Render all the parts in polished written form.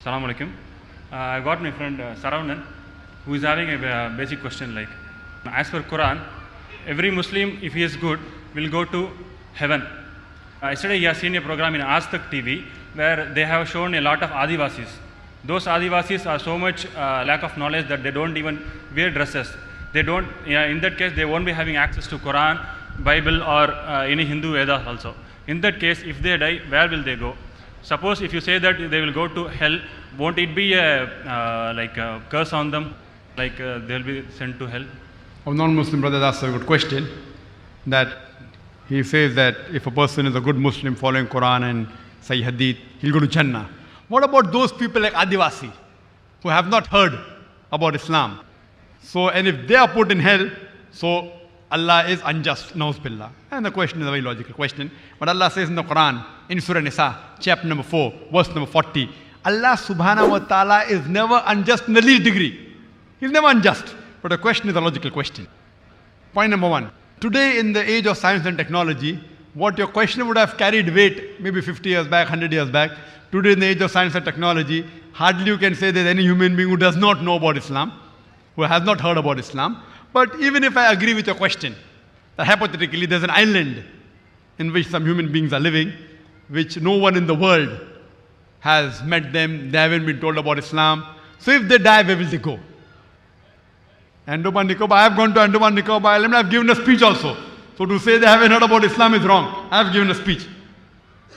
Assalamu alaikum. I got my friend Saravanan, who is having a basic question like, as per Quran, every Muslim, if he is good, will go to heaven. Yesterday he has seen a program in Aztak TV where they have shown a lot of Adivasis. Those Adivasis are so much lack of knowledge that they don't even wear dresses. They don't, in that case, they won't be having access to Quran, Bible or any Hindu Vedas also. In that case, if they die, where will they go? Suppose if you say that they will go to hell, won't it be a curse on them, like they'll be sent to hell? A non-Muslim brother asked a good question, that he says that if a person is a good Muslim following Quran and Sahih Hadith, he'll go to Jannah. What about those people like Adivasi, who have not heard about Islam? So, and if they are put in hell, so Allah is unjust, nauz billah. And the question is a very logical question. But Allah says in the Quran, in Surah Nisa, chapter number 4, verse number 40, Allah subhanahu wa ta'ala is never unjust in the least degree. He's never unjust. But the question is a logical question. Point number one. Today in the age of science and technology, what your question would have carried weight maybe 50 years back, 100 years back. Today in the age of science and technology, hardly you can say there's any human being who does not know about Islam, who has not heard about Islam. But even if I agree with your question, that hypothetically there's an island in which some human beings are living, which no one in the world has met them, they haven't been told about Islam. So if they die, where will they go? Andaman Nicobar, I have gone to Andaman Nicobar Island, I have given a speech also. So to say they haven't heard about Islam is wrong. I have given a speech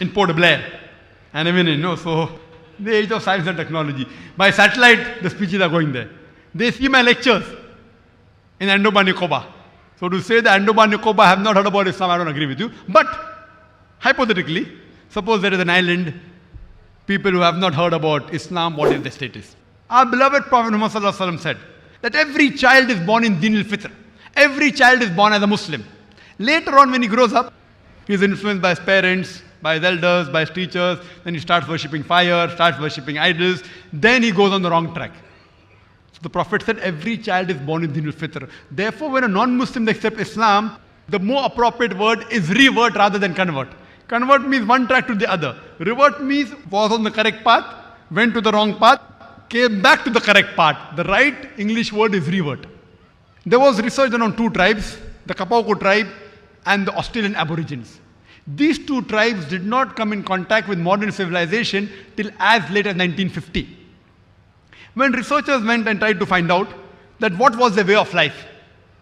in Port Blair. And even so the age of science and technology. By satellite, the speeches are going there. They see my lectures in Andaman Nicobar. So to say that Andaman Nicobar have not heard about Islam, I don't agree with you. But hypothetically, suppose there is an island, people who have not heard about Islam, what is the status? Our beloved Prophet Muhammad sallallahu alaihi wasallam said that every child is born in Din al-Fitr. Every child is born as a Muslim. Later on when he grows up, he is influenced by his parents, by his elders, by his teachers. Then he starts worshipping fire, starts worshipping idols. Then he goes on the wrong track. So the Prophet said every child is born in Din al-Fitr. Therefore, when a non-Muslim accepts Islam, the more appropriate word is revert rather than convert. Convert means one track to the other. Revert means was on the correct path, went to the wrong path, came back to the correct path. The right English word is revert. There was research done on two tribes, the Kapauko tribe and the Australian Aborigines. These two tribes did not come in contact with modern civilization till as late as 1950. When researchers went and tried to find out that what was their way of life,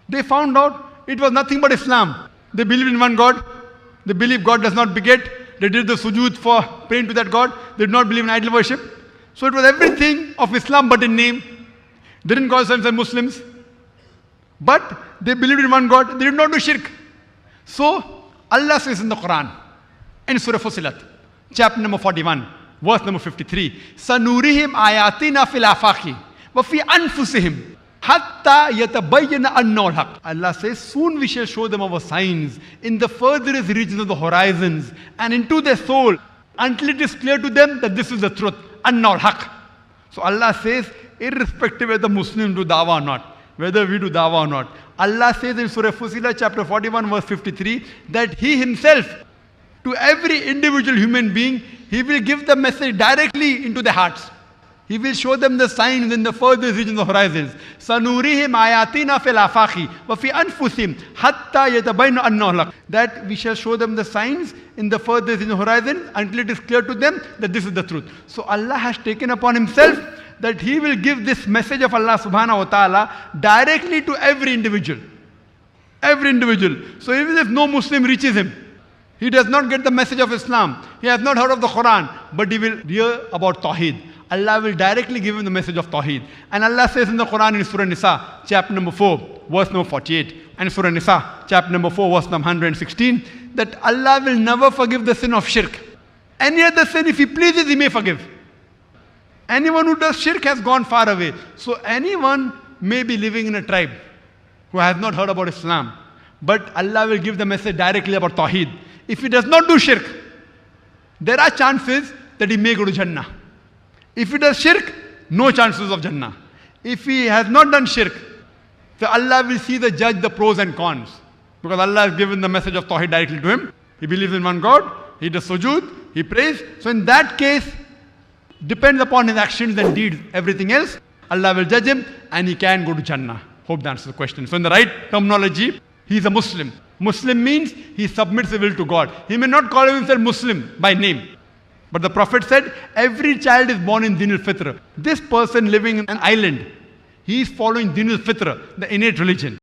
they found out it was nothing but Islam. They believed in one God. They believed God does not beget. They did the sujood for praying to that God. They did not believe in idol worship. So it was everything of Islam but in name. They didn't call themselves Muslims. But they believed in one God. They did not do shirk. So Allah says in the Quran, in Surah Fussilat, chapter number 41, verse number 53, Sanurihim ayatina fil afaqi wa fi anfusihim hatta yatabayyana annahu al-haq. Allah says, soon we shall show them our signs in the furthest regions of the horizons and into their soul until it is clear to them that this is the truth, annahu al-haq. So Allah says, irrespective whether Muslims do dawah or not, whether we do dawah or not, Allah says in Surah Fussilat chapter 41 verse 53 that He Himself, to every individual human being, He will give the message directly into their hearts. He will show them the signs in the furthest regions of horizons. Sanurihim ayatina fil afaqi wa fi anfusihim hatta yatabayyana annahu al-haq. That we shall show them the signs in the furthest regions of horizons until it is clear to them that this is the truth. So Allah has taken upon Himself that He will give this message of Allah subhanahu wa ta'ala directly to every individual. Every individual. So even if no Muslim reaches him, he does not get the message of Islam, he has not heard of the Quran, but he will hear about Tawheed. Allah will directly give him the message of Tawheed. And Allah says in the Quran in Surah Nisa, chapter number 4, verse number 48, and Surah Nisa, chapter number 4, verse number 116, that Allah will never forgive the sin of shirk. Any other sin, if He pleases, He may forgive. Anyone who does shirk has gone far away. So anyone may be living in a tribe who has not heard about Islam, but Allah will give the message directly about Tawheed. If he does not do shirk, there are chances that he may go to Jannah. If he does shirk, no chances of Jannah. If he has not done shirk, so Allah will see the judge the pros and cons. Because Allah has given the message of Tawheed directly to him. He believes in one God, he does sujood, he prays. So in that case, depends upon his actions and deeds. Everything else, Allah will judge him and he can go to Jannah. Hope that answers the question. So in the right terminology, he is a Muslim. Muslim means he submits his will to God. He may not call himself Muslim by name. But the Prophet said, every child is born in Din al-Fitr. This person living in an island, he is following Din al-Fitr, the innate religion.